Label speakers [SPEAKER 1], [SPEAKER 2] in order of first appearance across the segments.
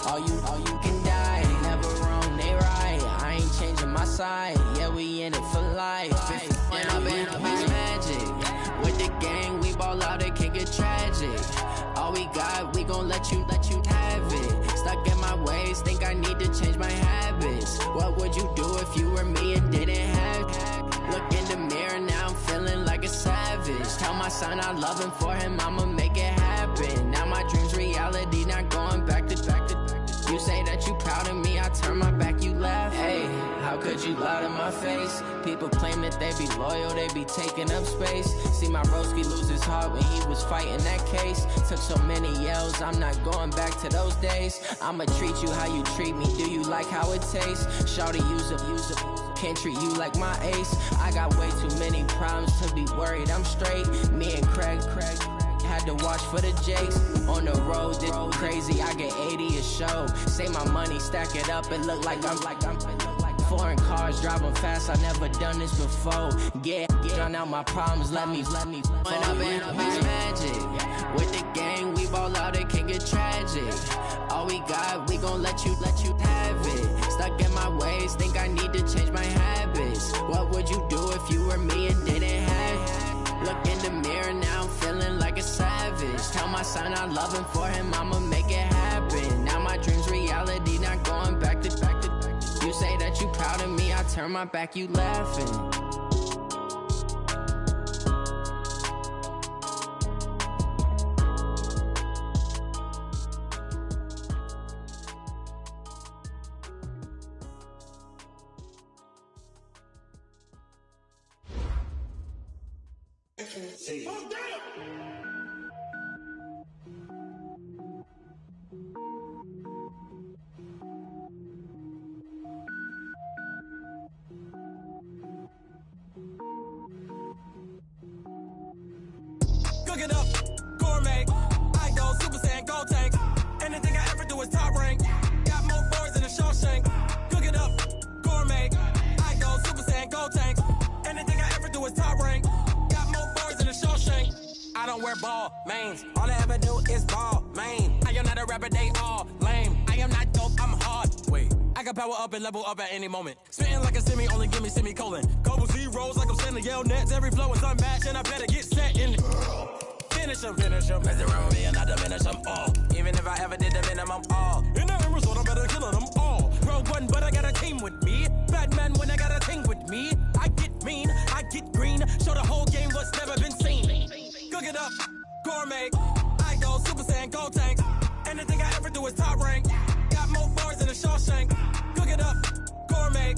[SPEAKER 1] All you can die. Never wrong, they right. I ain't changing my side. Yeah, we in it for life. When I've been magic. With the gang, we ball out, it can get tragic. All we got, we gon' let you have it. Stuck in my ways, think I need to change my habits. What would you do if you were me and didn't have it? Look in the mirror, now I'm feeling like a savage. Tell my son I love him, for him I'ma make it happen. Now my dream's reality, not going back to. You say that you proud of me, I turn my back, you laugh. Hey, how could you lie to my face? People claim that they be loyal, they be taking up space. See my broski lose his heart when he was fighting that case. Took so many yells, I'm not going back to those days. I'ma treat you how you treat me, do you like how it tastes? Shawty, use a can't treat you like my ace. I got way too many problems to be worried, I'm straight. Me and Craig had to watch for the Jakes. On the road, it's crazy, I get 80 a show. Say my money, stack it up, it look like I'm foreign cars, driving fast, I never done this before. Yeah, drown out my problems, let me When I've been magic. With the gang, we ball out, it can get tragic. All we got, we gon' let you have it. Stuck in my ways, think I need to change my habits. What would you do if you were me and didn't have it? Look in the mirror, now I'm feeling like a savage. Tell my son I love him, for him I'ma make it happen. Now my dream's reality, not going back to. You say that you proud of me, I turn my back, you laughing.
[SPEAKER 2] Cook it up, gourmet. I go Super Saiyan, gold tank. Anything I ever do is top rank. Got more boys than a Shawshank. Cook it up, gourmet. I go Super Saiyan, gold tank. Anything I ever do is top rank. Got more boys than a Shawshank. I don't wear ball mains. All I ever do is ball main. I am not a rapper, they all lame. I am not dope, I'm hard. Wait, I can power up and level up at any moment. Spitting like a semi, only give me semicolon. Couple zeros like I'm sending yell nets. Every flow is unmatched and I better get set in. Finish them. Mess around with me and I diminish them all. Even if I ever did the minimum all. In the end result, I better kill them all. Rogue one, but I got a team with me. Batman when I got a thing with me. I get mean, I get green. Show the whole game what's never been seen. Cook it up, gourmet. I go Super Saiyan, gold tank. Anything I ever do is top rank. Got more bars than a Shawshank. Cook it up, gourmet.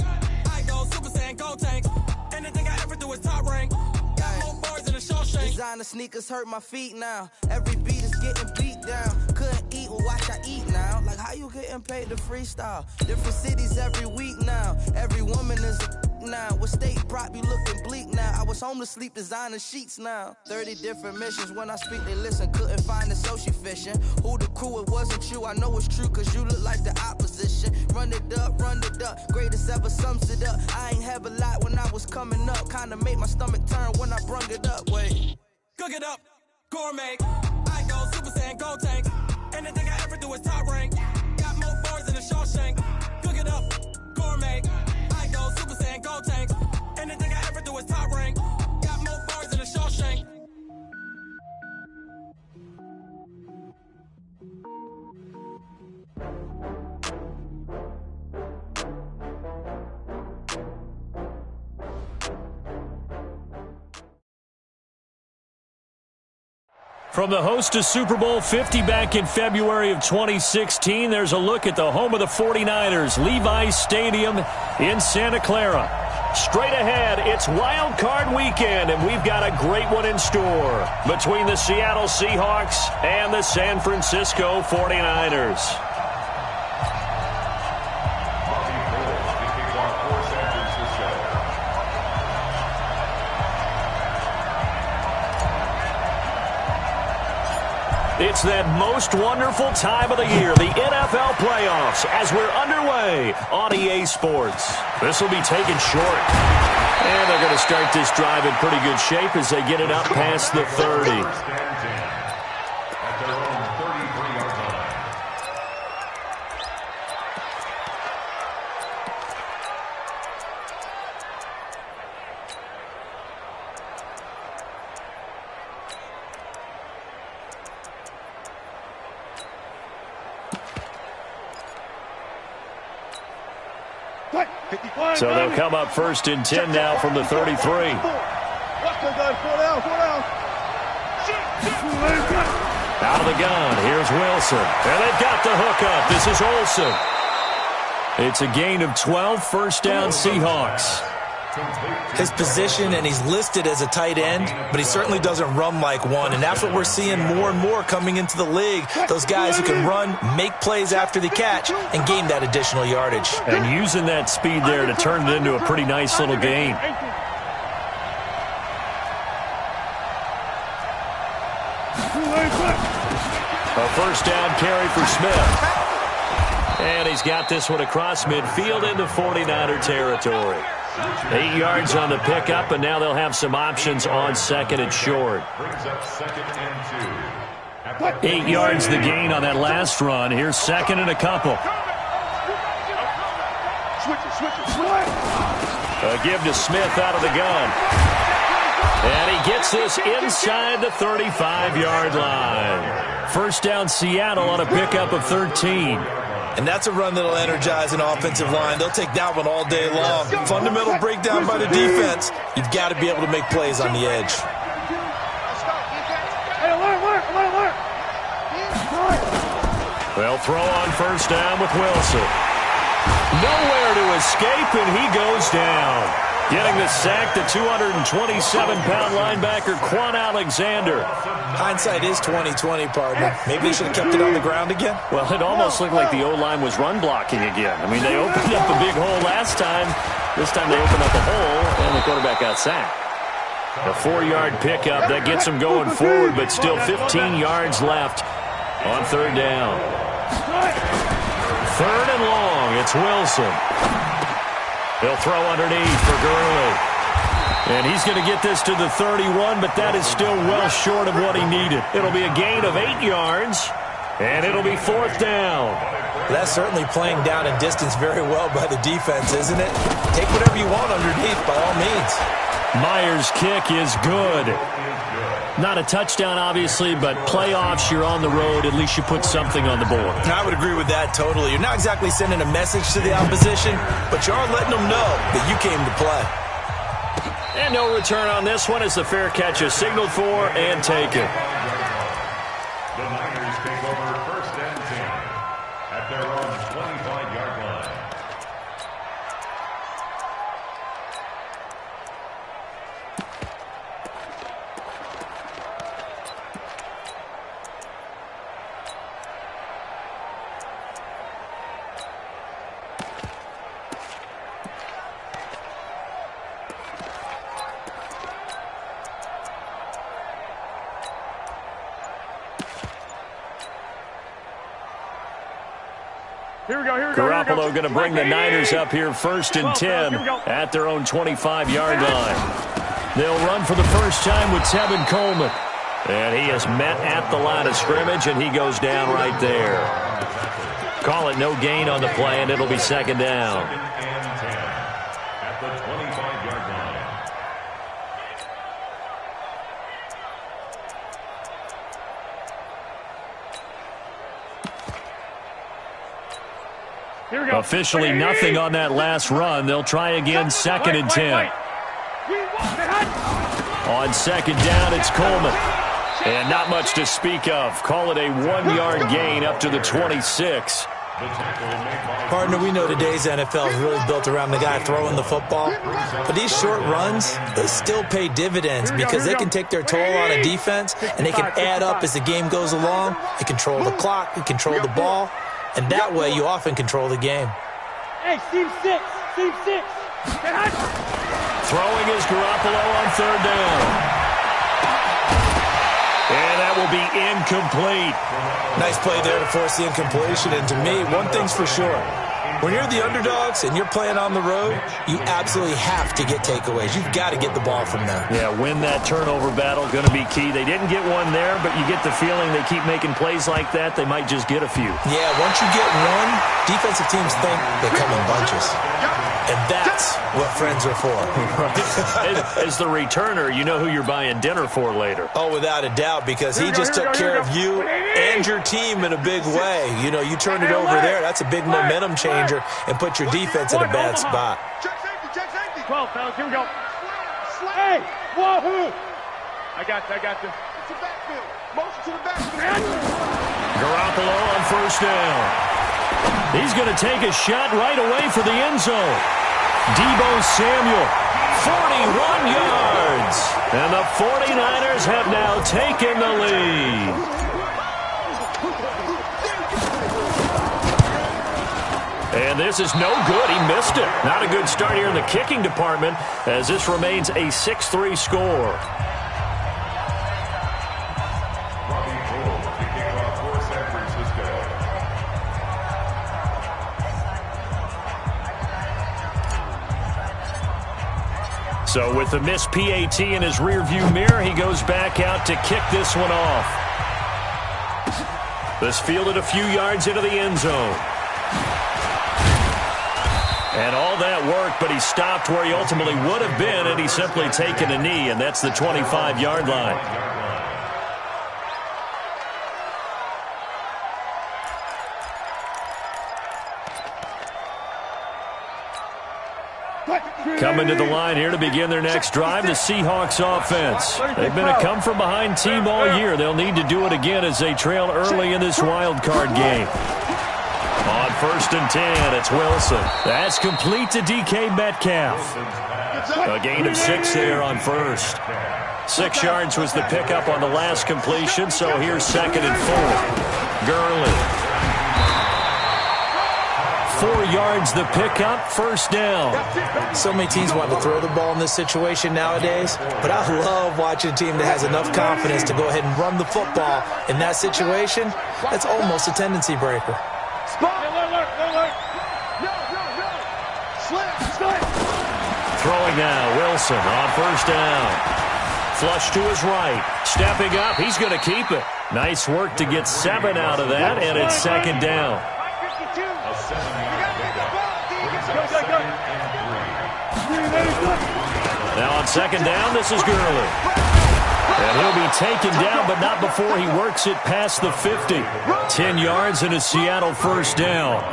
[SPEAKER 2] I go Super Saiyan, gold tank. Anything I ever do is top rank. Got more bars than a Shawshank.
[SPEAKER 3] Designer sneakers hurt my feet now. Every beat is getting beat down. Couldn't eat, well watch I eat now. Like how you getting paid to freestyle? Different cities every week now. Every woman is a now. With state prop, you looking bleak now. I was home to sleep, designer sheets now. 30 different missions. When I speak, they listen. Couldn't find it, so she fishing. Who the crew? It wasn't you. I know it's true, cause you look like the opposition. Run it up. Greatest ever sums it up. I ain't have a lot when I was coming up. Kinda made my stomach turn when I brung it up. Wait.
[SPEAKER 2] Cook it up, gourmet. I go Super Saiyan, gold tank. Anything I ever do is top rank. Got more bars than a Shawshank. Cook it up, gourmet. I go Super Saiyan, gold tank. Anything I ever do is top rank. Got more bars than a Shawshank.
[SPEAKER 4] From the host to Super Bowl 50 back in February of 2016, there's a look at the home of the 49ers, Levi's Stadium in Santa Clara. Straight ahead, it's Wild Card Weekend, and we've got a great one in store between the Seattle Seahawks and the San Francisco 49ers. It's that most wonderful time of the year, the NFL playoffs, as we're underway on EA Sports. This will be taken short. And they're going to start this drive in pretty good shape as they get it up past the 30. So they'll come up 1st and 10 now from the 33. Out of the gun, here's Wilson. And they've got the hookup. This is Olsen. It's a gain of 12, 1st down Seahawks.
[SPEAKER 5] His position, and he's listed as a tight end, but he certainly doesn't run like one, and that's what we're seeing more and more coming into the league. Those guys who can run, make plays after the catch, and gain that additional yardage.
[SPEAKER 4] And using that speed there to turn it into a pretty nice little gain. A 1st down carry for Smith. And he's got this one across midfield into 49er territory. 8 yards on the pickup, and now they'll have some options on 2nd and short. 8 yards the gain on that last run. Here's 2nd and a couple. A give to Smith out of the gun. And he gets this inside the 35-yard line. 1st down Seattle on a pickup of 13.
[SPEAKER 5] And that's a run that'll energize an offensive line. They'll take that one all day long. Fundamental breakdown by the defense. You've got to be able to make plays on the edge.
[SPEAKER 4] They'll throw on 1st down with Wilson. Nowhere to escape, and he goes down. Getting the sack, the 227-pound linebacker, Quan Alexander.
[SPEAKER 5] Hindsight is 20/20, partner. Maybe they should have kept it on the ground again.
[SPEAKER 4] Well, it almost looked like the O-line was run blocking again. I mean, they opened up a big hole last time. This time they opened up a hole, and the quarterback got sacked. A 4-yard pickup. That gets them going forward, but still 15 yards left on 3rd down. 3rd and long. It's Wilson. He'll throw underneath for Gurley. And he's going to get this to the 31, but that is still well short of what he needed. It'll be a gain of 8 yards, and it'll be 4th down.
[SPEAKER 5] That's certainly playing down and distance very well by the defense, isn't it? Take whatever you want underneath, by all means.
[SPEAKER 4] Myers' kick is good. Not a touchdown, obviously, but playoffs, you're on the road. At least you put something on the board.
[SPEAKER 5] I would agree with that totally. You're not exactly sending a message to the opposition, but you are letting them know that you came to play.
[SPEAKER 4] And no return on this one as the fair catch is signaled for and taken.
[SPEAKER 6] The Niners take over 1st and 10 at their own 25-yard line.
[SPEAKER 4] Garoppolo going to bring the Niners up here 1st and 10 at their own 25-yard line. They'll run for the first time with Tevin Coleman. And he is met at the line of scrimmage, and he goes down right there. Call it no gain on the play, and it'll be 2nd down.
[SPEAKER 6] 2nd and 10 at the 25-yard line.
[SPEAKER 4] Officially nothing on that last run. They'll try again 2nd and 10. On 2nd down, it's Coleman. And not much to speak of. Call it a 1-yard gain up to the 26.
[SPEAKER 5] Partner, we know today's NFL is really built around the guy throwing the football. But these short runs, they still pay dividends because they can take their toll on a defense, and they can add up as the game goes along. They control the clock, they control the ball, and that way you often control the game.
[SPEAKER 7] Hey, Team 6, Team 6.
[SPEAKER 4] Throwing is Garoppolo on 3rd down. And that will be incomplete.
[SPEAKER 5] Nice play there to force the incompletion. And to me, one thing's for sure. When you're the underdogs and you're playing on the road, you absolutely have to get takeaways. You've got to get the ball from them.
[SPEAKER 4] Yeah, win that turnover battle, going to be key. They didn't get one there, but you get the feeling they keep making plays like that, they might just get a few.
[SPEAKER 5] Yeah, once you get one, defensive teams think they come in bunches. And that's what friends are for.
[SPEAKER 4] As the returner, you know who you're buying dinner for later.
[SPEAKER 5] Oh, without a doubt, because he just took care of you and your team in a big way. You know, you turned it over there. That's a big momentum changer and put your defense in a bad spot.
[SPEAKER 7] Check safety. 12, fellas, here we go. Hey, wahoo! I got you. It's the backfield. Motion to the backfield.
[SPEAKER 4] Garoppolo on first down. He's going to take a shot right away for the end zone. Deebo Samuel, 41 yards. And the 49ers have now taken the lead. And this is no good. He missed it. Not a good start here in the kicking department as this remains a 6-3 score. So with the missed PAT in his rearview mirror, he goes back out to kick this one off. This fielded a few yards into the end zone. And all that worked, but he stopped where he ultimately would have been, and he's simply taken a knee, and that's the 25-yard line. Coming to the line here to begin their next drive, the Seahawks offense. They've been a come-from-behind team all year. They'll need to do it again as they trail early in this wild card game. On 1st and 10, it's Wilson. That's complete to DK Metcalf. A gain of 6 there on first. 6 yards was the pickup on the last completion, so here's 2nd and 4. Gurley. 4 yards the pickup, first down.
[SPEAKER 5] So many teams want to throw the ball in this situation nowadays, but I love watching a team that has enough confidence to go ahead and run the football. In that situation, that's almost a tendency breaker.
[SPEAKER 4] Throwing now, Wilson on first down. Flush to his right. Stepping up, he's going to keep it. Nice work to get 7 out of that, and it's 2nd down. Now on 2nd down, this is Gurley. And he'll be taken down, but not before he works it past the 50. 10 yards and a Seattle first down.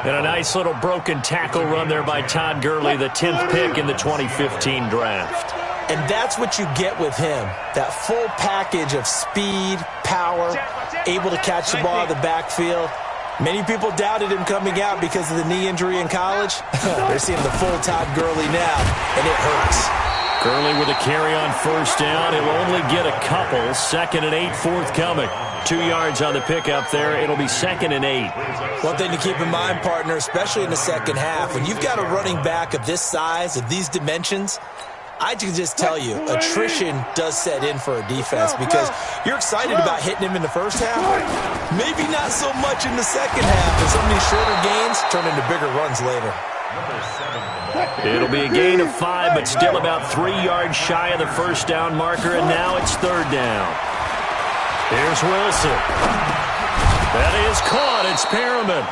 [SPEAKER 4] And a nice little broken tackle run there by Todd Gurley, the 10th pick in the 2015 draft.
[SPEAKER 5] And that's what you get with him, that full package of speed, power, able to catch the ball out of the backfield. Many people doubted him coming out because of the knee injury in college. They're seeing the full Todd Gurley now, and it hurts.
[SPEAKER 4] Gurley with a carry on first down. He'll only get a couple. 2nd and 8 forthcoming. 2 yards on the pickup there. It'll be 2nd and 8.
[SPEAKER 5] One thing to keep in mind, partner, especially in the second half, when you've got a running back of this size, of these dimensions, I can just tell you, attrition does set in for a defense because you're excited about hitting him in the first half. Maybe not so much in the second half, and some of these shorter gains turn into bigger runs later.
[SPEAKER 4] It'll be a gain of 5, but still about 3 yards shy of the first down marker, and now it's 3rd down. Here's Wilson. That is caught. It's Perriman.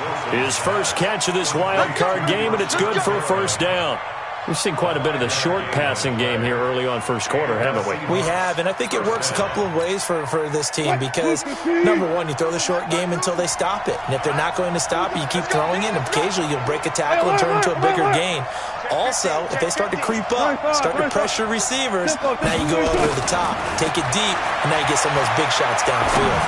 [SPEAKER 4] His first catch of this wild card game, and it's good for a first down. We've seen quite a bit of the short passing game here early on first quarter, haven't we?
[SPEAKER 5] We have, and I think it works a couple of ways for this team because, number one, you throw the short game until they stop it. And if they're not going to stop it, you keep throwing it, and occasionally you'll break a tackle and turn into a bigger gain. Also, if they start to creep up, start to pressure receivers, now you go over the top, take it deep, and now you get some of those big shots downfield.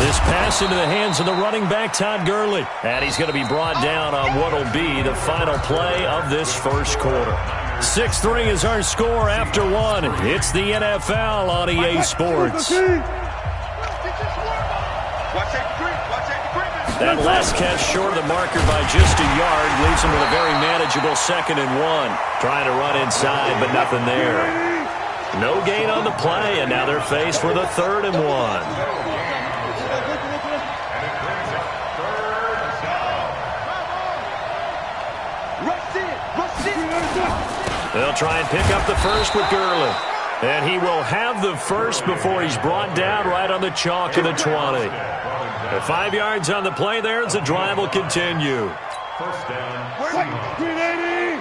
[SPEAKER 4] This pass into the hands of the running back, Todd Gurley. And he's going to be brought down on what will be the final play of this first quarter. 6-3 is our score after 1. It's the NFL on EA Sports. That last catch short of the marker by just a yard leaves him with a very manageable 2nd and 1. Trying to run inside, but nothing there. No gain on the play, and now they're faced with a 3rd and 1. They'll try and pick up the first with Gurley. And he will have the first before he's brought down right on the chalk of the 20. 5 yards on the play there as the drive will continue.
[SPEAKER 6] First down.
[SPEAKER 7] Seahawks. 380.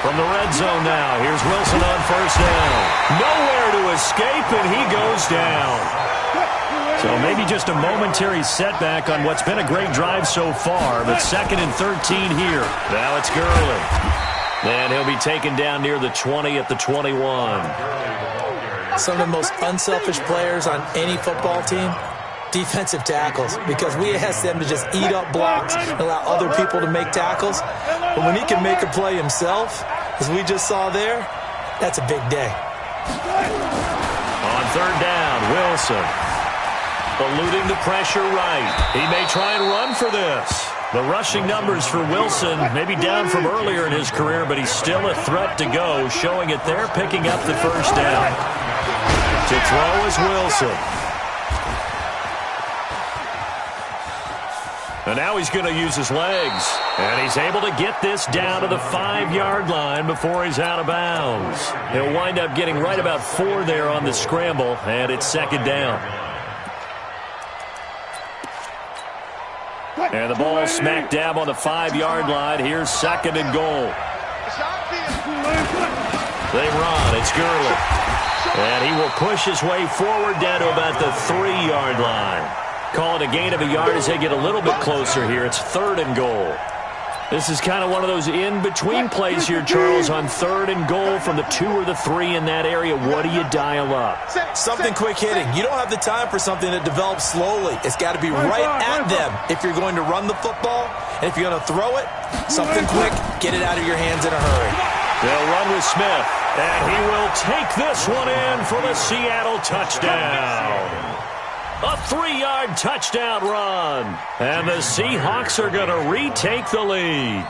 [SPEAKER 4] From the red zone now, here's Wilson on first down. Nowhere to escape, and he goes down. So maybe just a momentary setback on what's been a great drive so far, but 2nd and 13 here. Now it's Gurley. And he'll be taken down near the 20 at the 21.
[SPEAKER 5] Some of the most unselfish players on any football team, defensive tackles, because we ask them to just eat up blocks and allow other people to make tackles. But when he can make a play himself, as we just saw there, that's a big day.
[SPEAKER 4] On 3rd down, Wilson. Eluding the pressure right. He may try and run for this. The rushing numbers for Wilson maybe down from earlier in his career, but he's still a threat to go, showing it there, picking up the first down. To throw is Wilson. And now he's going to use his legs. And he's able to get this down to the 5-yard line before he's out of bounds. He'll wind up getting right about 4 there on the scramble, and it's 2nd down. And the ball smack dab on the 5-yard line. Here's 2nd and goal. They run. It's Gurley. And he will push his way forward down to about the 3-yard line. Call it a gain of a yard as they get a little bit closer here. It's 3rd and goal. This is kind of one of those in-between plays here, Charles, on 3rd and goal from the 2 or the 3 in that area. What do you dial up?
[SPEAKER 5] Something quick hitting. You don't have the time for something that develops slowly. It's got to be right at them if you're going to run the football. And if you're going to throw it, something quick, get it out of your hands in a hurry.
[SPEAKER 4] They'll run with Smith, and he will take this one in for the Seattle touchdown. A 3-yard touchdown run. And the Seahawks are going to retake the lead.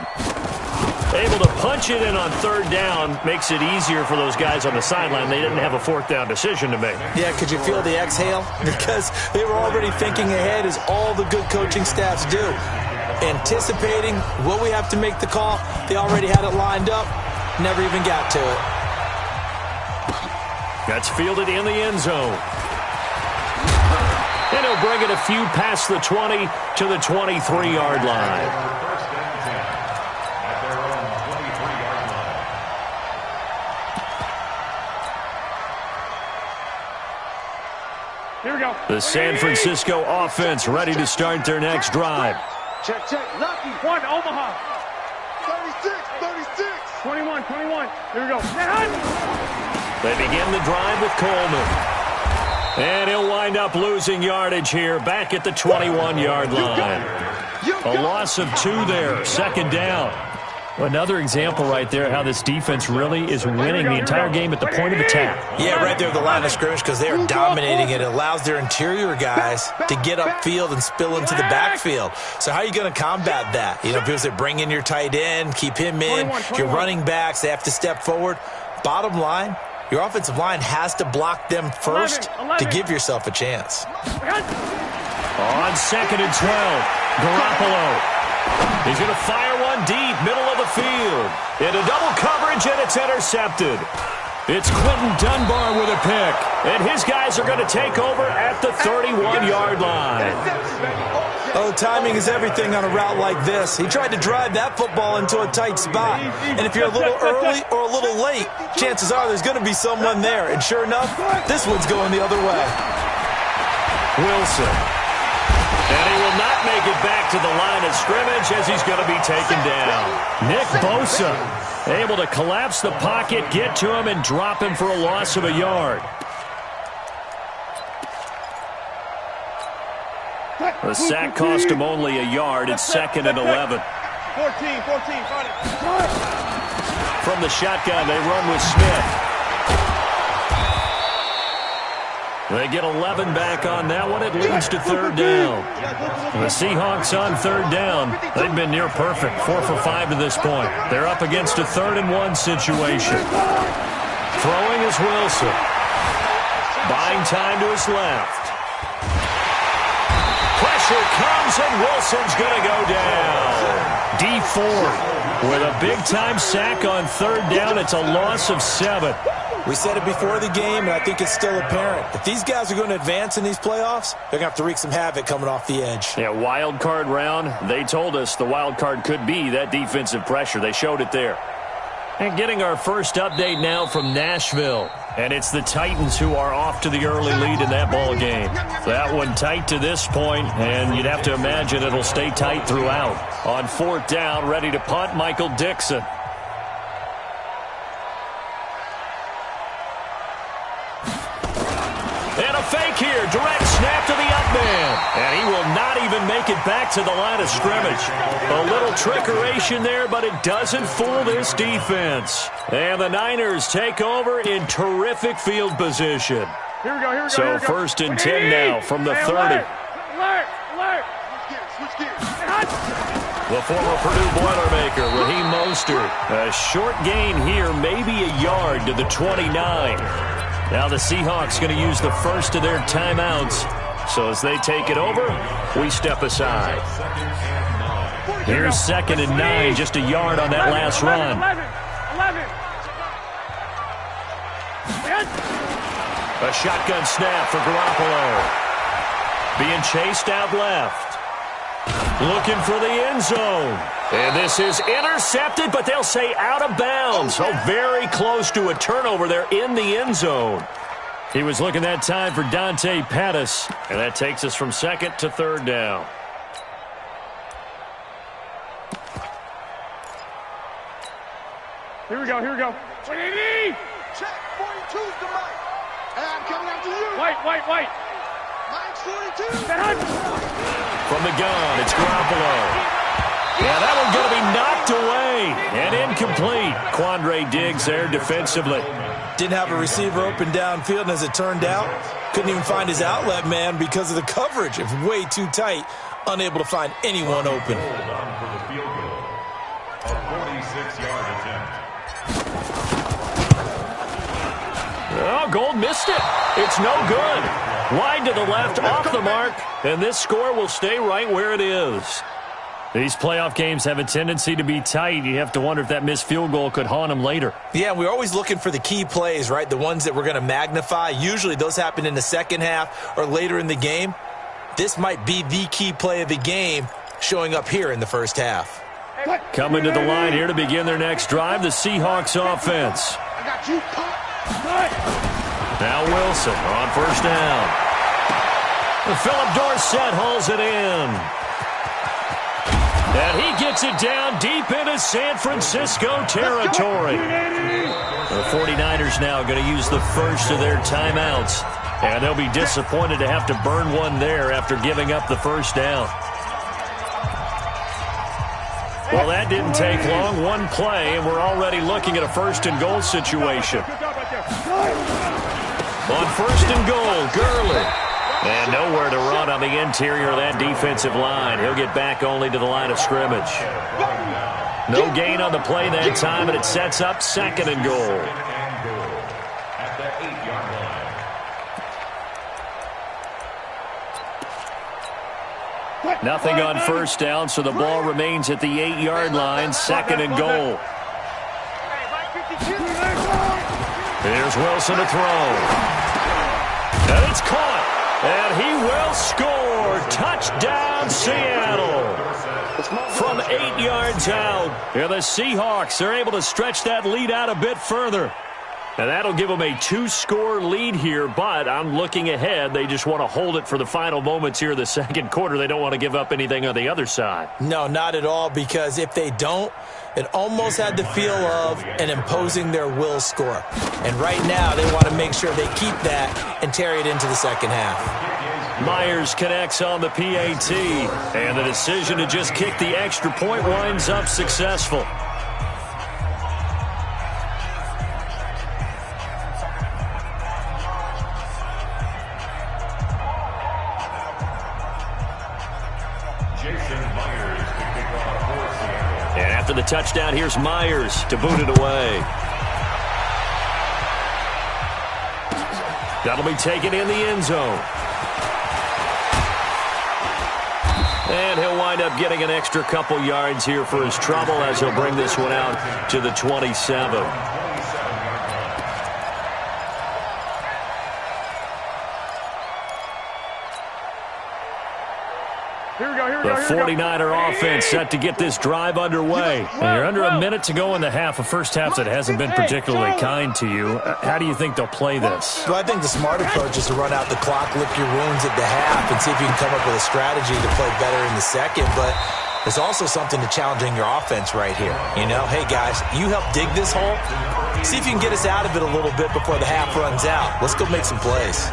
[SPEAKER 4] Able to punch it in on 3rd down makes it easier for those guys on the sideline. They didn't have a 4th down decision to make.
[SPEAKER 5] Yeah, could you feel the exhale? Because they were already thinking ahead, as all the good coaching staffs do. Anticipating what we have to make the call. They already had it lined up. Never even got to it.
[SPEAKER 4] That's fielded in the end zone. And he'll bring it a few past the 20 to the 23-yard line.
[SPEAKER 6] First and 10 at their own 23-yard line.
[SPEAKER 7] Here we go.
[SPEAKER 4] The San Francisco offense ready to start their next drive.
[SPEAKER 7] Check. Lucky. 1, Omaha. 36. 21. Here we go.
[SPEAKER 4] They begin the drive with Coleman. And he'll wind up losing yardage here back at the 21-yard line. A loss of 2 there, 2nd down. Another example right there how this defense really is winning the entire game at the point of attack.
[SPEAKER 5] Yeah, right there at the line of scrimmage, because they are dominating it. It allows their interior guys to get upfield and spill into the backfield. So how are you going to combat that? You know, people say bring in your tight end, keep him in. Your running backs, they have to step forward. Bottom line, your offensive line has to block them first to give yourself a chance.
[SPEAKER 4] On 2nd and 12, Garoppolo. He's going to fire one deep, middle of the field. Into double coverage, and it's intercepted. It's Quentin Dunbar with a pick, and his guys are going to take over at the 31-yard line.
[SPEAKER 5] Oh, timing is everything on a route like this. He tried to drive that football into a tight spot. And if you're a little early or a little late, chances are there's going to be someone there. And sure enough, this one's going the other way.
[SPEAKER 4] Wilson. And he will not make it back to the line of scrimmage as he's going to be taken down. Nick Bosa able to collapse the pocket, get to him, and drop him for a loss of a yard. The sack cost him only a yard. It's 2nd and 11.
[SPEAKER 7] 14, got it.
[SPEAKER 4] From the shotgun, they run with Smith. They get 11 back on that one. It leads to 3rd down. The Seahawks on 3rd down. They've been near perfect, 4 for 5 to this point. They're up against a 3rd and 1 situation. Throwing is Wilson. Buying time to his left. Pressure comes, and Wilson's going to go down. D Ford with a big-time sack on 3rd down. It's a loss of 7.
[SPEAKER 5] We said it before the game, and I think it's still apparent. If these guys are going to advance in these playoffs, they're going to have to wreak some havoc coming off the edge.
[SPEAKER 4] Yeah, wild card round. They told us the wild card could be that defensive pressure. They showed it there. And getting our first update now from Nashville. And it's the Titans who are off to the early lead in that ball game. That one tight to this point, and you'd have to imagine it'll stay tight throughout. On 4th down, ready to punt, Michael Dixon. And a fake here. Direct snap to the up man. And he will not even make it back to the line of scrimmage. A little trickeration there, but it doesn't fool this defense. And the Niners take over in terrific field position.
[SPEAKER 7] Here we go.
[SPEAKER 4] So 1st and 10 now from the 30.
[SPEAKER 7] Alert.
[SPEAKER 4] The former Purdue Boilermaker, Raheem Mostert. A short gain here, maybe a yard to the 29. Now the Seahawks going to use the first of their timeouts. So as they take it over, we step aside. Here's 2nd and 9, just a yard on that last run.
[SPEAKER 7] 11.
[SPEAKER 4] A shotgun snap for Garoppolo. Being chased out left. Looking for the end zone. And this is intercepted, but they'll say out of bounds. So very close to a turnover there in the end zone. He was looking that time for Dante Pettis. And that takes us from 2nd to 3rd down.
[SPEAKER 7] Here we go.
[SPEAKER 2] Check, 42's the mic. And I'm coming after you.
[SPEAKER 7] White.
[SPEAKER 2] Mike's 42.
[SPEAKER 4] From the gun, it's Garoppolo. Yeah, that one's going to be knocked away and incomplete. Quandre Diggs there defensively.
[SPEAKER 5] Didn't have a receiver open downfield, and as it turned out, couldn't even find his outlet man because of the coverage. It was way too tight, unable to find anyone open.
[SPEAKER 6] Hold on for the field goal. A 46-yard attempt.
[SPEAKER 4] Oh, Gold missed it. It's no good. Wide to the left, off the mark, and this score will stay right where it is. These playoff games have a tendency to be tight. You have to wonder if that missed field goal could haunt them later.
[SPEAKER 5] Yeah, we're always looking for the key plays, right? The ones that we're going to magnify. Usually those happen in the second half or later in the game. This might be the key play of the game showing up here in the first half.
[SPEAKER 4] Coming to the line here to begin their next drive, the Seahawks offense.
[SPEAKER 2] I got you.
[SPEAKER 4] Now Wilson on 1st down. Philip Dorsett hauls it in. And he gets it down deep into San Francisco territory. The 49ers now going to use the first of their timeouts. And they'll be disappointed to have to burn one there after giving up the first down. Well, that didn't take long. One play, and we're already looking at a 1st and goal situation. On 1st and goal, Gurley. And nowhere to run on the interior of that defensive line. He'll get back only to the line of scrimmage. No gain on the play that time, and it sets up 2nd and goal.
[SPEAKER 6] At the 8-yard line.
[SPEAKER 4] Nothing on 1st down, so the ball remains at the 8-yard line, 2nd and goal. Here's Wilson to throw. And it's caught. And he will score. Touchdown, Seattle. From 8 yards out. And the Seahawks are able to stretch that lead out a bit further. And that'll give them a 2-score lead here, but I'm looking ahead. They just want to hold it for the final moments here in the 2nd quarter. They don't want to give up anything on the other side.
[SPEAKER 5] No, not at all, because if they don't, it almost had the feel of an imposing their will score. And right now, they want to make sure they keep that and carry it into the second half.
[SPEAKER 4] Myers connects on the PAT, and the decision to just kick the extra point winds up successful. And after the touchdown, here's Myers to boot it away. That'll be taken in the end zone. And he'll wind up getting an extra couple yards here for his trouble as he'll bring this one out to the 27. The 49er offense set to get this drive underway. And you're under a minute to go in the half, a first half that hasn't been particularly kind to you. How do you think they'll play this?
[SPEAKER 5] Well, I think the smart approach is to run out the clock, lick your wounds at the half, and see if you can come up with a strategy to play better in the second. But there's also something to challenging your offense right here. You know, hey, guys, you help dig this hole. See if you can get us out of it a little bit before the half runs out. Let's go make some plays.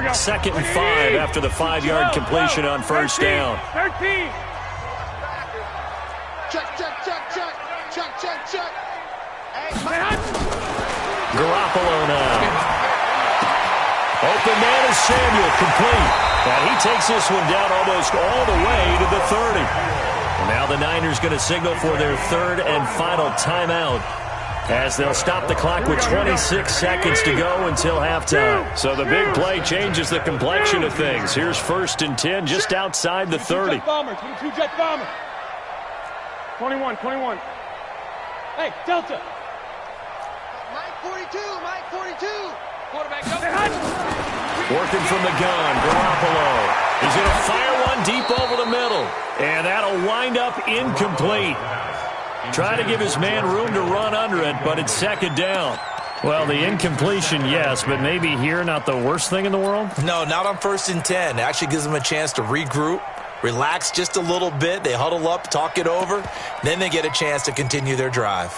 [SPEAKER 4] 2nd and 5 after the 5-yard completion on first down.
[SPEAKER 7] 13. Check.
[SPEAKER 4] Garoppolo now. Open man is Samuel, complete. And he takes this one down almost all the way to the 30. And now the Niners going to signal for their 3rd and final timeout, as they'll stop the clock with 26 seconds to go until halftime. So the big play changes the complexion of things. Here's 1st and 10 just outside the 30.
[SPEAKER 7] 22 jet bomber. 21. Hey, Delta. Mike 42. Quarterback, go.
[SPEAKER 4] Working from the gun, Garoppolo. He's going to fire one deep over the middle. And that'll wind up incomplete. Trying to give his man room to run under it, but it's 2nd down. Well, the incompletion, yes, but maybe here not the worst thing in the world?
[SPEAKER 5] No, not on 1st and 10. It actually gives them a chance to regroup, relax just a little bit. They huddle up, talk it over. Then they get a chance to continue their drive.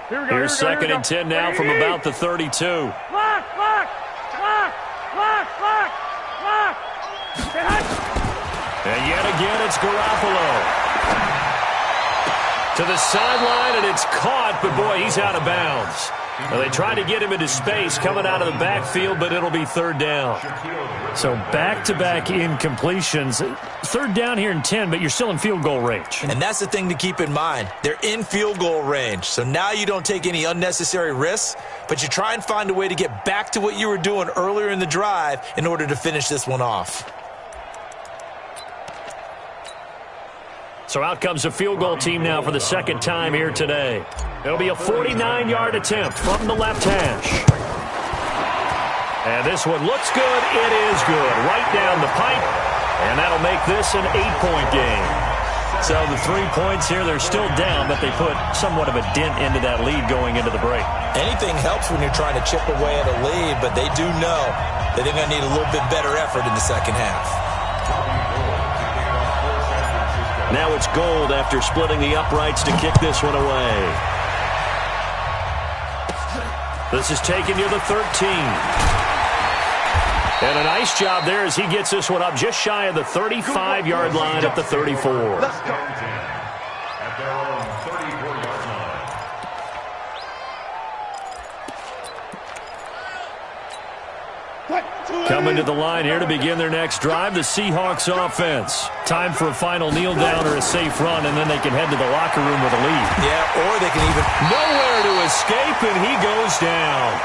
[SPEAKER 4] Here's 2nd and 10 now from about the 32.
[SPEAKER 7] Lock.
[SPEAKER 4] And yet again, it's Garoppolo. To the sideline, and it's caught, but boy, he's out of bounds. Well, they tried to get him into space coming out of the backfield, but it'll be 3rd down. So back-to-back incompletions. 3rd down here in 10, but you're still in field goal range.
[SPEAKER 5] And that's the thing to keep in mind. They're in field goal range. So now you don't take any unnecessary risks, but you try and find a way to get back to what you were doing earlier in the drive in order to finish this one off.
[SPEAKER 4] So out comes the field goal team now for the 2nd time here today. It'll be a 49-yard attempt from the left hash. And this one looks good. It is good. Right down the pipe. And that'll make this an 8-point game. So the 3 points here, they're still down, but they put somewhat of a dent into that lead going into the break.
[SPEAKER 5] Anything helps when you're trying to chip away at a lead, but they do know that they're going to need a little bit better effort in the second half.
[SPEAKER 4] Now it's Gold after splitting the uprights to kick this one away. This is taken near the 13. And a nice job there as he gets this one up just shy of the 35-yard line at the 34.
[SPEAKER 6] Let's go. At their own 34-yard line.
[SPEAKER 4] Coming to the line here to begin their next drive, the Seahawks offense. Time for a final kneel down or a safe run, and then they can head to the locker room with a lead.
[SPEAKER 5] Yeah, or they can even...
[SPEAKER 4] Nowhere to escape, and he goes down.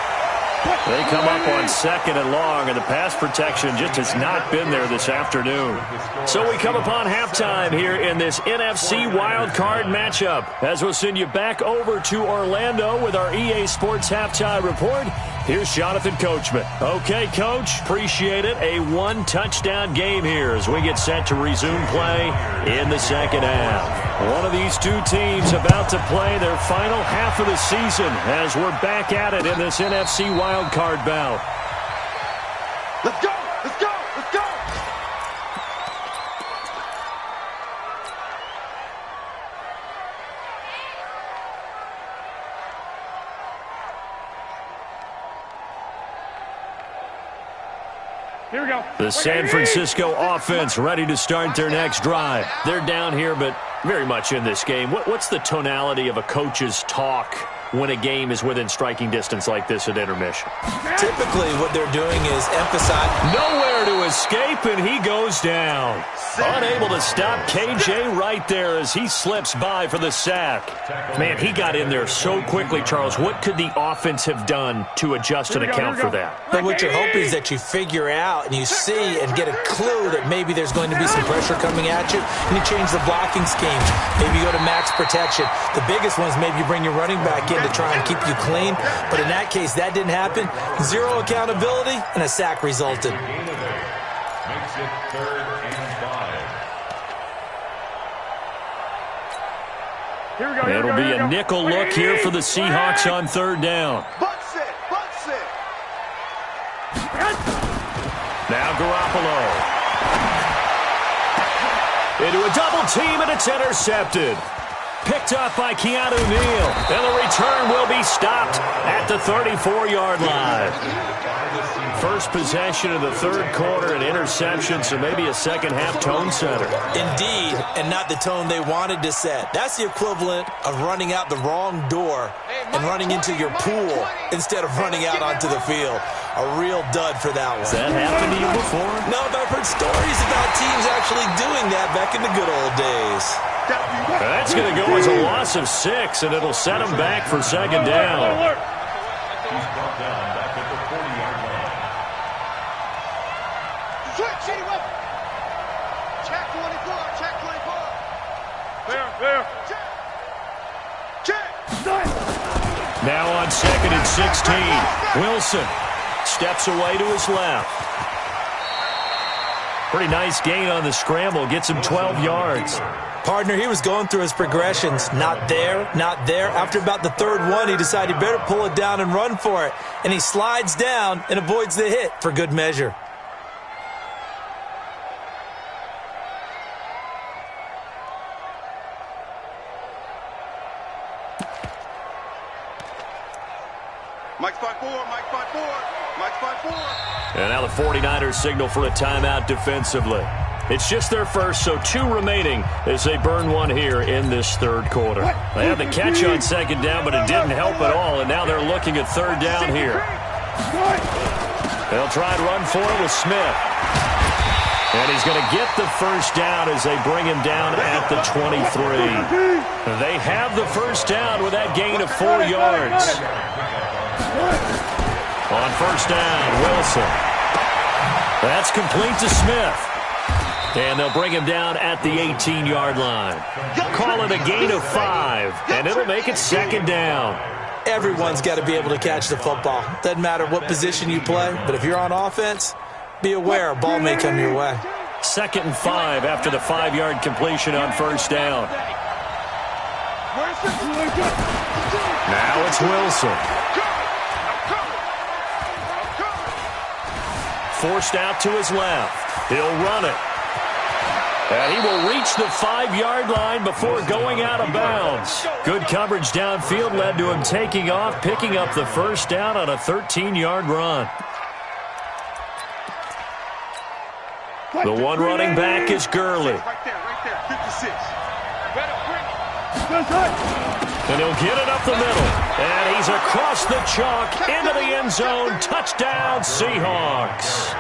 [SPEAKER 4] They come up on 2nd and long, and the pass protection just has not been there this afternoon. So we come upon halftime here in this NFC wildcard matchup, as we'll send you back over to Orlando with our EA Sports Halftime Report. Here's Jonathan Coachman. Okay, Coach, appreciate it. A 1-touchdown game here as we get set to resume play in the second half. One of these two teams about to play their final half of the season as we're back at it in this NFC wildcard bout.
[SPEAKER 7] Let's go! Let's go! Let's go! Here we go.
[SPEAKER 4] The San Francisco offense ready to start their next drive. They're down here, but very much in this game. What's the tonality of a coach's talk when a game is within striking distance like this at intermission?
[SPEAKER 5] Typically, what they're doing is emphasize...
[SPEAKER 4] Nowhere to escape, and he goes down. Unable to stop KJ right there as he slips by for the sack. Man, he got in there so quickly, Charles. What could the offense have done to adjust and account for that?
[SPEAKER 5] But what you're hoping is that you figure out and you see and get a clue that maybe there's going to be some pressure coming at you, and you change the blocking scheme. Maybe you go to max protection. The biggest one is maybe you bring your running back in to try and keep you clean. But in that case, that didn't happen. Zero accountability, and a sack resulted.
[SPEAKER 6] Makes it 3rd and 5.
[SPEAKER 4] It'll be a nickel look here for the Seahawks on 3rd down.
[SPEAKER 7] Butt set.
[SPEAKER 4] Now Garoppolo. Into a double team, and it's intercepted. Picked up by Keanu Neal. And the return will be stopped at the 34-yard line. First possession of the 3rd quarter, an interception, so maybe a second-half tone setter.
[SPEAKER 5] Indeed, and not the tone they wanted to set. That's the equivalent of running out the wrong door and running into your pool instead of running out onto the field. A real dud for that one.
[SPEAKER 4] Has that happened to you before?
[SPEAKER 5] No, but I've heard stories about teams actually doing that back in the good old days.
[SPEAKER 4] That's going to go as a loss of 6, and it'll set them back for 2nd down.
[SPEAKER 6] He's brought down back at the 40-yard line.
[SPEAKER 7] Check 24. There. Check.
[SPEAKER 4] Now on 2nd and 16, Wilson steps away to his left. Pretty nice gain on the scramble. Gets him 12 yards.
[SPEAKER 5] Partner, he was going through his progressions. Not there, not there. After about the 3rd one, he decided he better pull it down and run for it. And he slides down and avoids the hit for good measure.
[SPEAKER 7] Mike's 5-4.
[SPEAKER 4] And now the 49ers signal for a timeout defensively. It's just their first, so 2 remaining as they burn one here in this 3rd quarter. They had the catch on 2nd down, but it didn't help at all, and now they're looking at 3rd down here. They'll try and run for it with Smith. And he's going to get the 1st down as they bring him down at the 23. They have the 1st down with that gain of 4 yards. On 1st down, Wilson. That's complete to Smith. And they'll bring him down at the 18-yard line. Call it a gain of 5, and it'll make it 2nd down.
[SPEAKER 5] Everyone's got to be able to catch the football. Doesn't matter what position you play, but if you're on offense, be aware a ball may come your way.
[SPEAKER 4] 2nd and 5 after the 5-yard completion on 1st down. Now it's Wilson. Forced out to his left. He'll run it. And he will reach the 5-yard line before going out of bounds. Good coverage downfield led to him taking off, picking up the 1st down on a 13-yard run. The one running back is Gurley.
[SPEAKER 7] Right there. 56.
[SPEAKER 4] And he'll get it up the middle. And he's across the chalk into the end zone. Touchdown, Seahawks.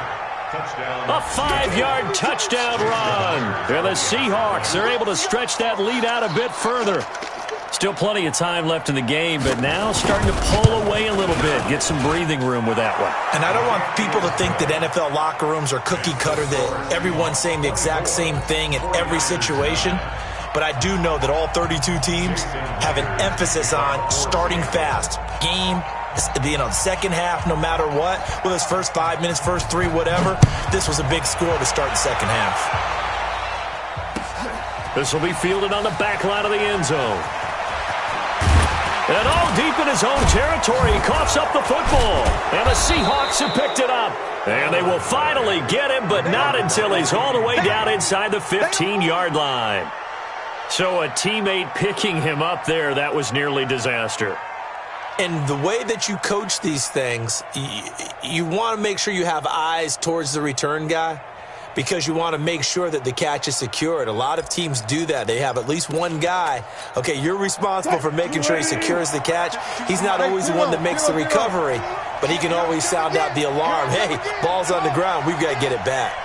[SPEAKER 4] A 5-yard touchdown run. And the Seahawks are able to stretch that lead out a bit further. Still plenty of time left in the game, but now starting to pull away a little bit. Get some breathing room with that one.
[SPEAKER 5] And I don't want people to think that NFL locker rooms are cookie cutter, that everyone's saying the exact same thing in every situation. But I do know that all 32 teams have an emphasis on starting fast. Game, second half, no matter what. Whether it's first 5 minutes, first 3, whatever. This was a big score to start the second half.
[SPEAKER 4] This will be fielded on the back line of the end zone. And all deep in his own territory, he coughs up the football. And the Seahawks have picked it up. And they will finally get him, but not until he's all the way down inside the 15-yard line. So a teammate picking him up there, that was nearly disaster.
[SPEAKER 5] And the way that you coach these things, you want to make sure you have eyes towards the return guy because you want to make sure that the catch is secured. A lot of teams do that. They have at least one guy. Okay, you're responsible for making sure he secures the catch. He's not always the one that makes the recovery, but he can always sound out the alarm. Hey, ball's on the ground. We've got to get it back.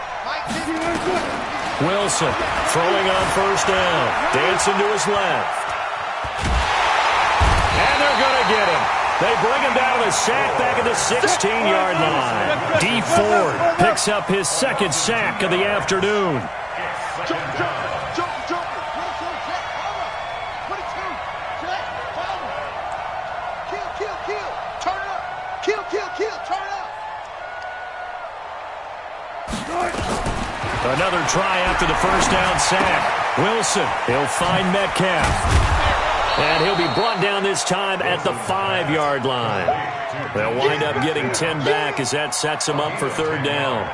[SPEAKER 4] Wilson throwing on 1st down. Dancing to his left. And they're going to get him. They bring him down with a sack back at the 16-yard line. D. Ford picks up his 2nd sack of the afternoon. Another try after the first down sack. Wilson, he'll find Metcalf. And he'll be brought down this time at the 5-yard line. They'll wind up getting 10 back as that sets them up for third down.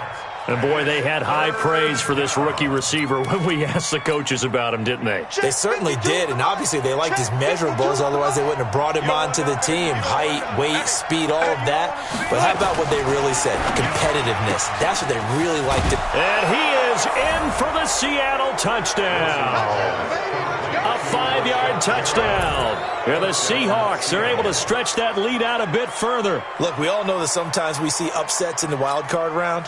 [SPEAKER 4] And, boy, they had high praise for this rookie receiver when we asked the coaches about him, didn't they?
[SPEAKER 5] They certainly did, and obviously they liked his measurables. Otherwise, they wouldn't have brought him onto the team. Height, weight, speed, all of that. But how about what they really said? Competitiveness. That's what they really liked.
[SPEAKER 4] And he is in for the Seattle touchdown. A 5-yard touchdown. And the Seahawks are able to stretch that lead out a bit further.
[SPEAKER 5] Look, we all know that sometimes we see upsets in the wild card round.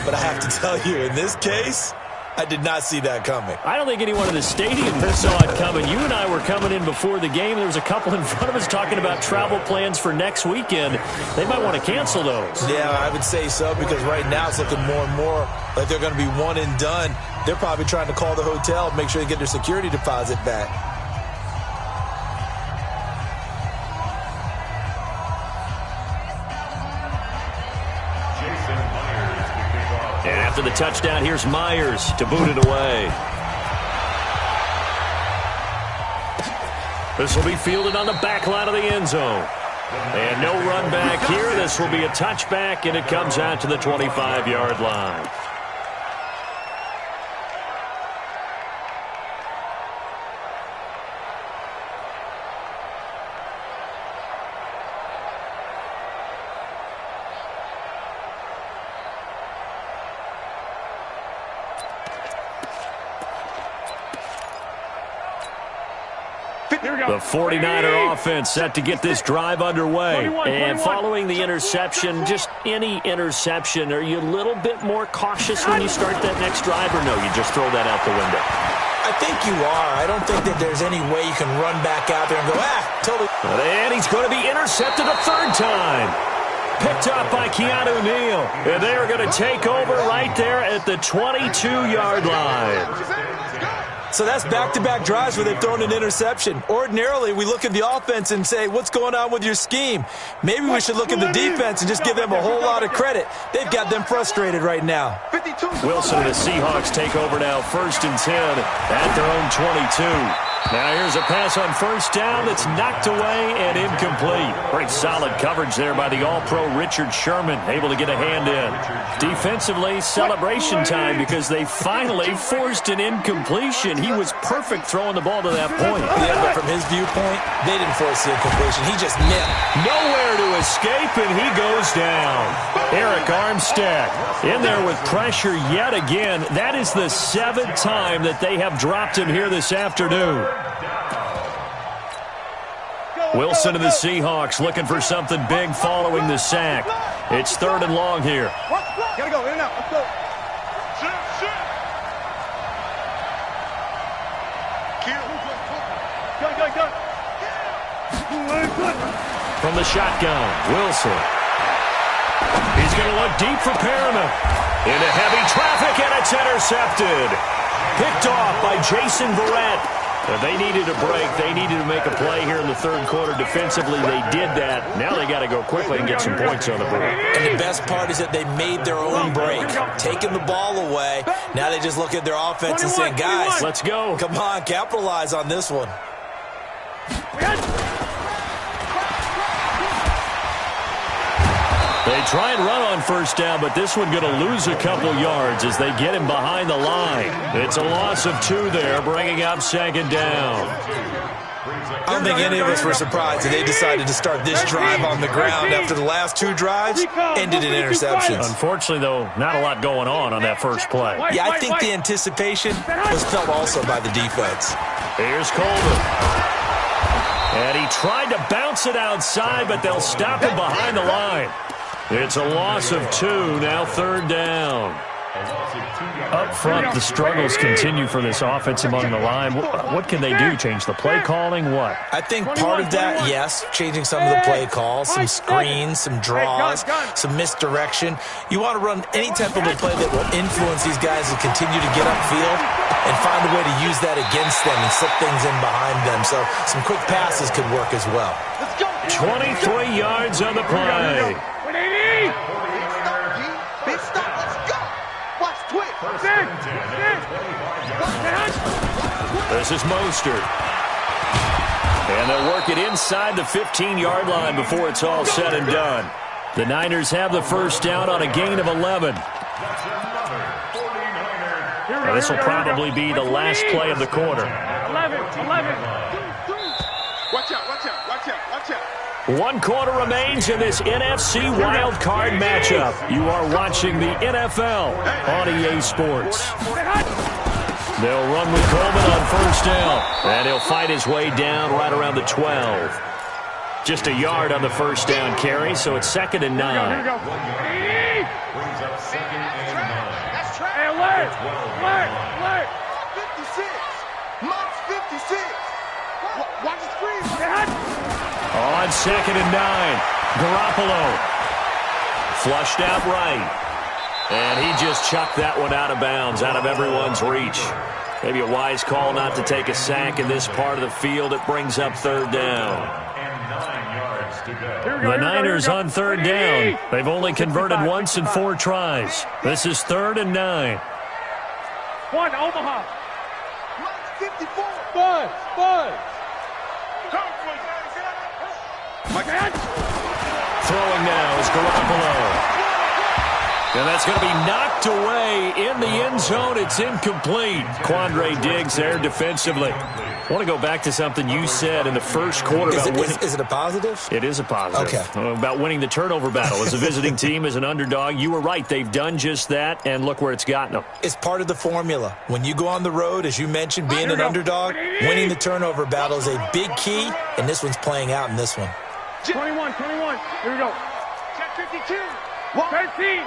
[SPEAKER 5] But I have to tell you, in this case, I did not see that coming.
[SPEAKER 4] I don't think anyone in the stadium saw it coming. You and I were coming in before the game. There was a couple in front of us talking about travel plans for next weekend. They might want to cancel those.
[SPEAKER 5] Yeah, I would say so, because right now it's looking more and more like they're going to be one and done. They're probably trying to call the hotel, make sure they get their security deposit back.
[SPEAKER 4] And after the touchdown, here's Myers to boot it away. This will be fielded on the back line of the end zone. And no run back here. This will be a touchback, and it comes out to the 25-yard line. The 49er offense set to get this drive underway. And following the interception, just any interception, are you a little bit more cautious when you start that next drive, or no, you just throw that out the window?
[SPEAKER 5] I think you are. I don't think that there's any way you can run back out there and go, totally.
[SPEAKER 4] And he's going to be intercepted a third time. Picked up by Keanu Neal. And they are going to take over right there at the 22-yard line.
[SPEAKER 5] So that's back-to-back drives where they've thrown an interception. Ordinarily, we look at the offense and say, what's going on with your scheme? Maybe we should look at the defense and just give them a whole lot of credit. They've got them frustrated right now.
[SPEAKER 4] Wilson and the Seahawks take over now, 1st and 10 at their own 22. Now here's a pass on first down that's knocked away and incomplete. Pretty solid coverage there by the All-Pro Richard Sherman, able to get a hand in. Defensively, celebration time because they finally forced an incompletion. He was perfect throwing the ball to that point.
[SPEAKER 5] Yeah, but from his viewpoint, they didn't force the incompletion. He just missed.
[SPEAKER 4] Nowhere to escape, and he goes down. Eric Armstead in there with pressure yet again. That is the 7th time that they have dropped him here this afternoon. Wilson and the Seahawks looking for something big following the sack. It's 3rd and long here.
[SPEAKER 7] Gotta go, in and out, let's go.
[SPEAKER 4] From the shotgun, Wilson. He's going to look deep for Perriman. Into heavy traffic, and it's intercepted. Picked off by Jason Verrett. They needed a break. They needed to make a play here in the 3rd quarter. Defensively, they did that. Now they got to go quickly and get some points on the board.
[SPEAKER 5] And the best part is that they made their own break, taking the ball away. Now they just look at their offense and say, guys,
[SPEAKER 4] let's go.
[SPEAKER 5] Come on, capitalize on this one.
[SPEAKER 4] They try and run on first down, but this one going to lose a couple yards as they get him behind the line. It's a loss of 2 there, bringing up 2nd down.
[SPEAKER 5] I don't think any of us were surprised that they decided to start this drive on the ground after the last 2 drives ended in interceptions.
[SPEAKER 4] Unfortunately, though, not a lot going on that first play.
[SPEAKER 5] Yeah, I think the anticipation was felt also by the defense.
[SPEAKER 4] Here's Coleman. And he tried to bounce it outside, but they'll stop him behind the line. It's a loss of 2, now 3rd down. Up front, the struggles continue for this offense among the line. What can they do? Change the play calling? What?
[SPEAKER 5] I think part of that, yes, changing some of the play calls, some screens, some draws, some misdirection. You want to run any type of a play that will influence these guys to continue to get upfield and find a way to use that against them and slip things in behind them. So some quick passes could work as well.
[SPEAKER 4] 23 yards on the play.
[SPEAKER 7] Big stop, let's go. Watch twitch.
[SPEAKER 6] First and 10 at the 25-yard line.
[SPEAKER 4] This is Mostert. And they'll work it inside the 15-yard line before it's all said and done. The Niners have the first down on a gain of 11.
[SPEAKER 6] That's another 49er.
[SPEAKER 4] This will probably be the last play of the quarter.
[SPEAKER 7] 11. Watch out, watch out, watch out, watch out.
[SPEAKER 4] 1 quarter remains in this NFC wild card matchup. You are watching the NFL on EA Sports. They'll run with Coleman on first down, and he'll fight his way down right around the 12. Just a yard on the first down carry, so it's 2nd and 9.
[SPEAKER 7] Here we go.
[SPEAKER 6] Brings up 2nd and 9.
[SPEAKER 7] That's right. Hey, alert! Alert!
[SPEAKER 2] 56. Monk's 56. Watch the screen.
[SPEAKER 4] On 2nd and 9, Garoppolo flushed out right. And he just chucked that one out of bounds, out of everyone's reach. Maybe a wise call not to take a sack in this part of the field. It brings up 3rd down.
[SPEAKER 6] And 9 yards to go.
[SPEAKER 4] The Niners on 3rd down. They've only converted once in 4 tries. This is 3rd and 9.
[SPEAKER 7] 1, Omaha.
[SPEAKER 2] Monk's 54.
[SPEAKER 7] Buzz.
[SPEAKER 4] Throwing now is Garoppolo. And that's going to be knocked away in the end zone. It's incomplete. Quandre Diggs there defensively. I want to go back to something you said in the first quarter.
[SPEAKER 5] Is it a positive?
[SPEAKER 4] It is a positive.
[SPEAKER 5] Okay.
[SPEAKER 4] About winning the turnover battle. As a visiting team, as an underdog, you were right. They've done just that, and look where it's gotten them.
[SPEAKER 5] It's part of the formula. When you go on the road, as you mentioned, being an underdog, winning the turnover battle is a big key, and this one's playing out in this one.
[SPEAKER 7] 21. Here we go. Check 52. 13.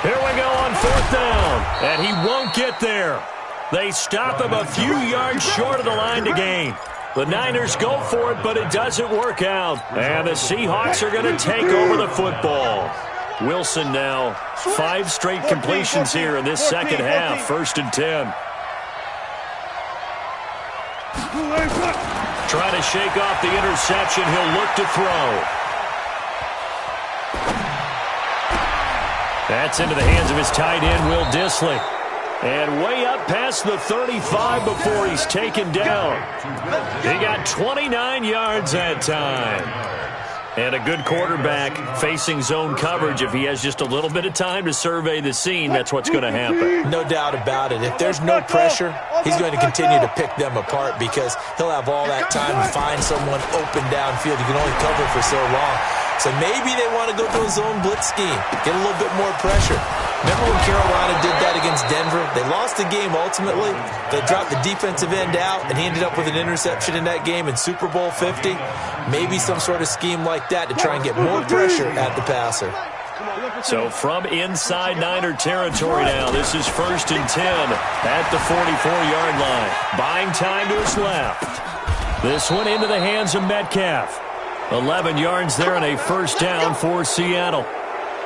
[SPEAKER 4] Here we go on 4th down, and he won't get there. They stop him a few yards short of the line to gain. The Niners go for it, but it doesn't work out. And the Seahawks are going to take over the football. Wilson now, 5 straight completions here in this second half. 1st and 10. Trying to shake off the interception. He'll look to throw. That's into the hands of his tight end, Will Dissly. And way up past the 35 before he's taken down. He got 29 yards that time. And a good quarterback facing zone coverage. If he has just a little bit of time to survey the scene, that's what's going to happen.
[SPEAKER 5] No doubt about it. If there's no pressure, he's going to continue to pick them apart because he'll have all that time to find someone open downfield. You can only cover for so long. So maybe they want to go to a zone blitz scheme, get a little bit more pressure. Remember when Carolina did that against Denver? They lost the game ultimately. They dropped the defensive end out, and he ended up with an interception in that game in Super Bowl 50. Maybe some sort of scheme like that to try and get more pressure at the passer.
[SPEAKER 4] So from inside Niner territory now, this is 1st and 10 at the 44-yard line. Buying time to his left. This one into the hands of Metcalf. 11 yards there and a 1st down for Seattle.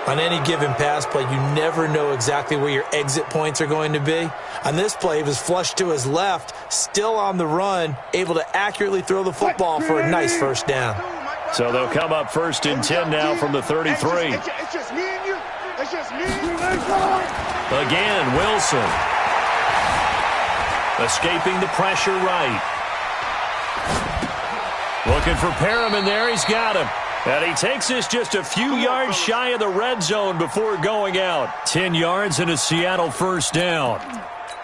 [SPEAKER 5] On any given pass play, you never know exactly where your exit points are going to be. On this play, he was flushed to his left, still on the run, able to accurately throw the football for a nice 1st down.
[SPEAKER 4] So they'll come up 1st and 10 now from the 33.
[SPEAKER 2] It's just me and you. It's just me and you.
[SPEAKER 4] Again, Wilson. Escaping the pressure right. Looking for Perriman there. He's got him. And he takes this just a few yards shy of the red zone before going out. 10 yards and a Seattle 1st down.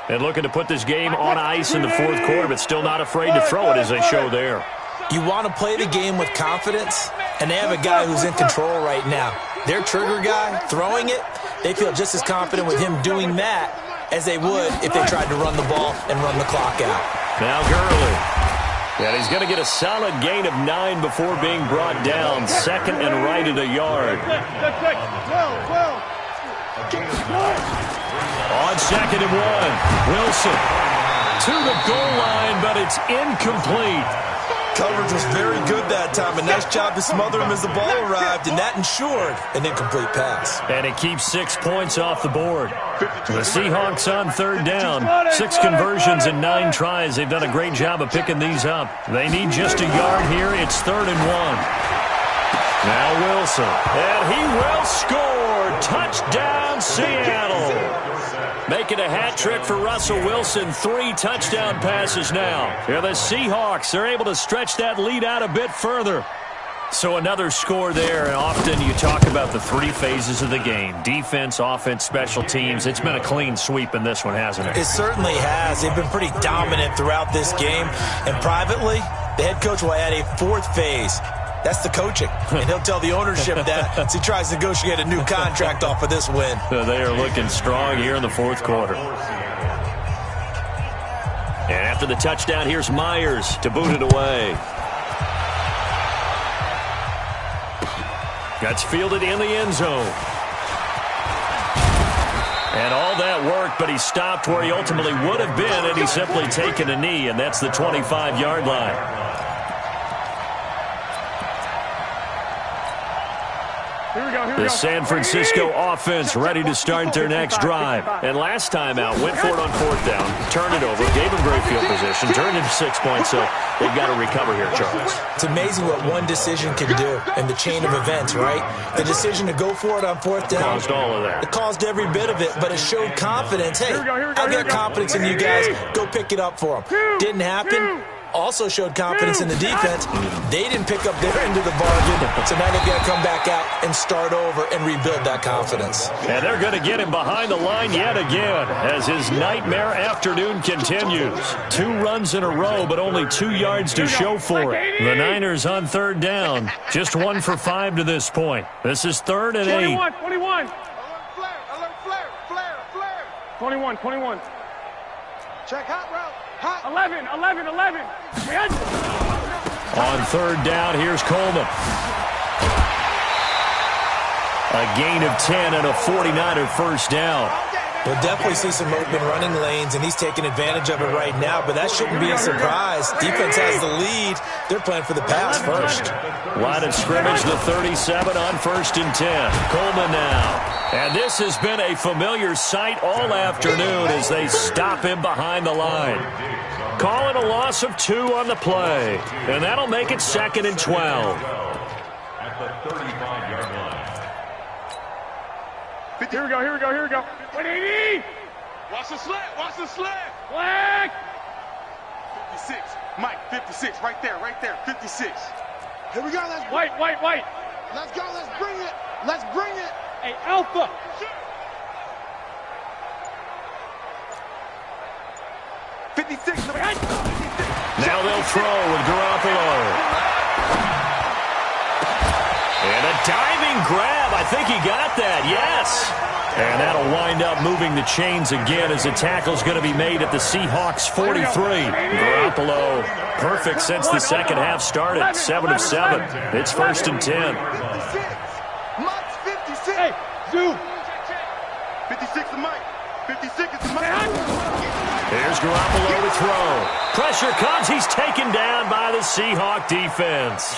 [SPEAKER 4] And looking to put this game on ice in the 4th quarter, but still not afraid to throw it as they show there.
[SPEAKER 5] You want to play the game with confidence, and they have a guy who's in control right now. Their trigger guy, throwing it, they feel just as confident with him doing that as they would if they tried to run the ball and run the clock out.
[SPEAKER 4] Now Gurley. And he's going to get a solid gain of 9 before being brought down. 2nd and right at a yard. On 2nd and 1, Wilson to the goal line, but it's incomplete.
[SPEAKER 5] Coverage was very good that time. A nice job to smother him as the ball arrived, and that ensured an incomplete pass.
[SPEAKER 4] And it keeps 6 points off the board. The Seahawks on 3rd down. 6 conversions in 9 tries. They've done a great job of picking these up. They need just a yard here. It's 3rd and 1. Now Wilson, and he will score. Touchdown, Seattle. Making a hat trick for Russell Wilson. 3 touchdown passes now. Yeah, the Seahawks are able to stretch that lead out a bit further. So another score there, and often you talk about the 3 phases of the game. Defense, offense, special teams. It's been a clean sweep in this one, hasn't it?
[SPEAKER 5] It certainly has. They've been pretty dominant throughout this game. And privately, the head coach will add a 4th phase. That's the coaching. And he'll tell the ownership that as he tries to negotiate a new contract off of this win.
[SPEAKER 4] They are looking strong here in the 4th quarter. And after the touchdown, here's Myers to boot it away. That's fielded in the end zone. And all that worked, but he stopped where he ultimately would have been, and he's simply taken a knee, and that's the 25-yard line. The San Francisco offense ready to start their next drive. And last time out, went for it on 4th down, turned it over, gave them great field position, turned into 6 points, so they've got to recover here, Charles.
[SPEAKER 5] It's amazing what one decision can do in the chain of events, right? The decision to go for it on 4th down.
[SPEAKER 4] Caused all of that.
[SPEAKER 5] It caused every bit of it, but it showed confidence. Hey, I've got confidence in you guys. Go pick it up for them. Didn't happen. Also showed confidence in the defense. They didn't pick up their end of the bargain, so now they've got to come back out and start over and rebuild that confidence.
[SPEAKER 4] And they're going to get him behind the line yet again as his nightmare afternoon continues. 2 runs in a row, but only 2 yards to show for it. The Niners on 3rd down. Just 1 for 5 to this point. This is 3rd and 8.
[SPEAKER 7] 21. Alert flare. 21. Check hot route. 11.
[SPEAKER 4] On 3rd down, here's Coleman. A gain of 10 and a 49er first down.
[SPEAKER 5] We'll definitely see some open running lanes, and he's taking advantage of it right now, but that shouldn't be a surprise. Defense has the lead. They're playing for the pass first.
[SPEAKER 4] Line of scrimmage, the 37 on 1st and 10. Coleman now. And this has been a familiar sight all afternoon as they stop him behind the line. Calling a loss of 2 on the play. And that'll make it 2nd and 12.
[SPEAKER 6] At the 35-yard line.
[SPEAKER 7] Here we go. 180. Watch the sled. Black.
[SPEAKER 2] 56. Mike, 56. Right there. 56. Here we go.
[SPEAKER 7] White.
[SPEAKER 2] Let's go. Let's bring it.
[SPEAKER 7] Hey, Alpha.
[SPEAKER 2] 56.
[SPEAKER 4] Now they'll throw with Garoppolo. And a diving grab. I think he got that. Yes. And that'll wind up moving the chains again as a tackle's going to be made at the Seahawks 43. Garoppolo, perfect since the second half started. 7 of 7. It's 1st and 10.
[SPEAKER 2] 56.
[SPEAKER 7] Hey, Zoom.
[SPEAKER 2] 56 to Mike. 56 is to Mike.
[SPEAKER 4] Here's Garoppolo to throw. Pressure comes. He's taken down by the Seahawk defense.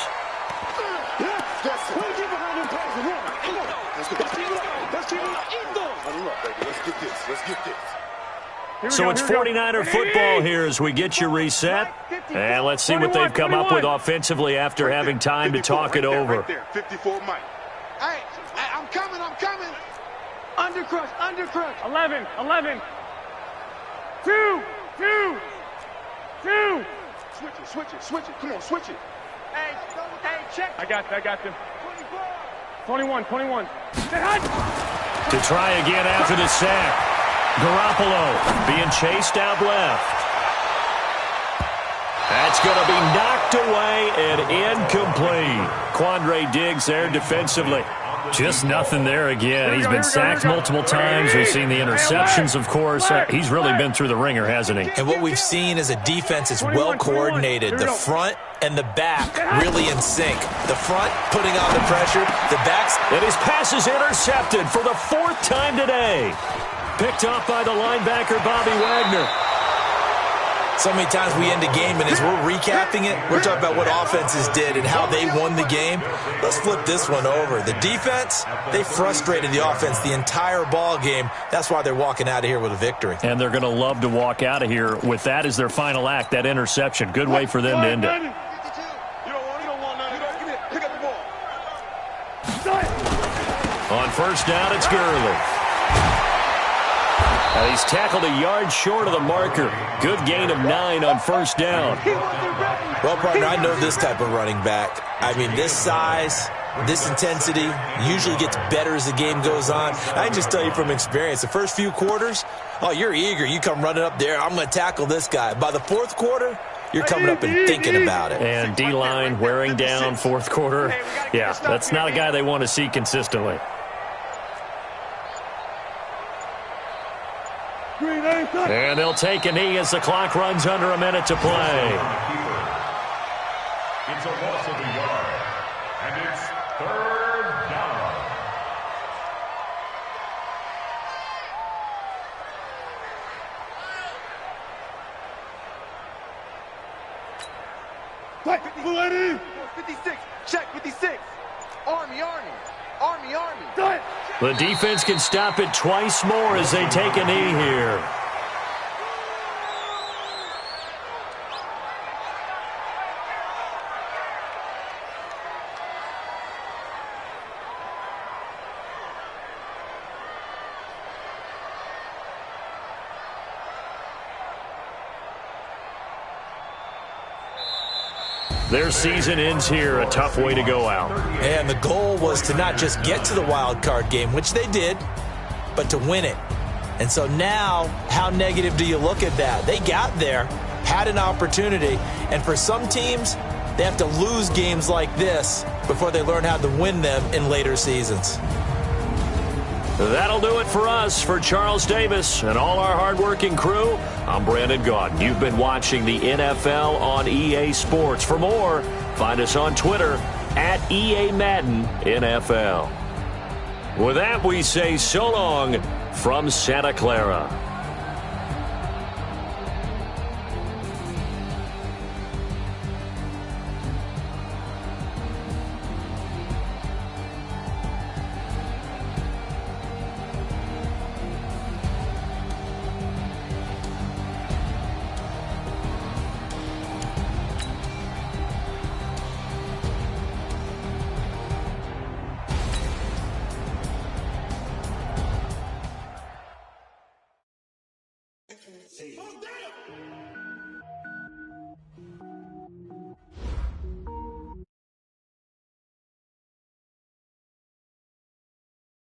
[SPEAKER 4] So it's 49er football here as we get you reset. And let's see what they've come up with offensively after having time to talk it over.
[SPEAKER 2] 54 Mike. Hey, I'm coming. Undercrush.
[SPEAKER 7] 11. 2.
[SPEAKER 2] Switch it. Come on, switch it.
[SPEAKER 7] Hey, check. I got them. 21.
[SPEAKER 4] To try again after the sack. Garoppolo being chased out left. That's going to be knocked away and incomplete. Quandre Diggs there defensively. Just nothing there again. He's been sacked multiple times. We've seen the interceptions, of course. He's really been through the ringer, hasn't he?
[SPEAKER 5] And what we've seen is a defense that's well coordinated. The front and the back really in sync. The front putting on the pressure. The backs.
[SPEAKER 4] And his pass is intercepted for the 4th time today. Picked up by the linebacker, Bobby Wagner.
[SPEAKER 5] So many times we end a game, and as we're recapping it, we're talking about what offenses did and how they won the game. Let's flip this one over. The defense, they frustrated the offense the entire ball game. That's why they're walking out of here with a victory.
[SPEAKER 4] And they're going to love to walk out of here with that as their final act, that interception. Good way for them to end it. On first down, it's Gurley. He's tackled a yard short of the marker. Good gain of 9 on first down.
[SPEAKER 5] Well, partner, I know this type of running back. I mean, this size, this intensity usually gets better as the game goes on. I can just tell you from experience, the first few quarters, oh, you're eager. You come running up there, I'm going to tackle this guy. By the fourth quarter, you're coming up and thinking about it.
[SPEAKER 4] And D-line wearing down fourth quarter. Yeah, that's not a guy they want to see consistently. And they'll take a knee as the clock runs under a minute to play.
[SPEAKER 6] It's a loss of a yard, and it's third down.
[SPEAKER 7] Fight,
[SPEAKER 2] 56, check 56. Army.
[SPEAKER 4] The defense can stop it twice more as they take a knee here. Their season ends here, a tough way to go out.
[SPEAKER 5] And the goal was to not just get to the wild card game, which they did, but to win it. And so now, how negative do you look at that? They got there, had an opportunity, and for some teams, they have to lose games like this before they learn how to win them in later seasons.
[SPEAKER 4] That'll do it for us. For Charles Davis and all our hardworking crew, I'm Brandon Gaudin. You've been watching the NFL on EA Sports. For more, find us on Twitter at EA Madden NFL. With that, we say so long from Santa Clara.
[SPEAKER 7] Oh, damn!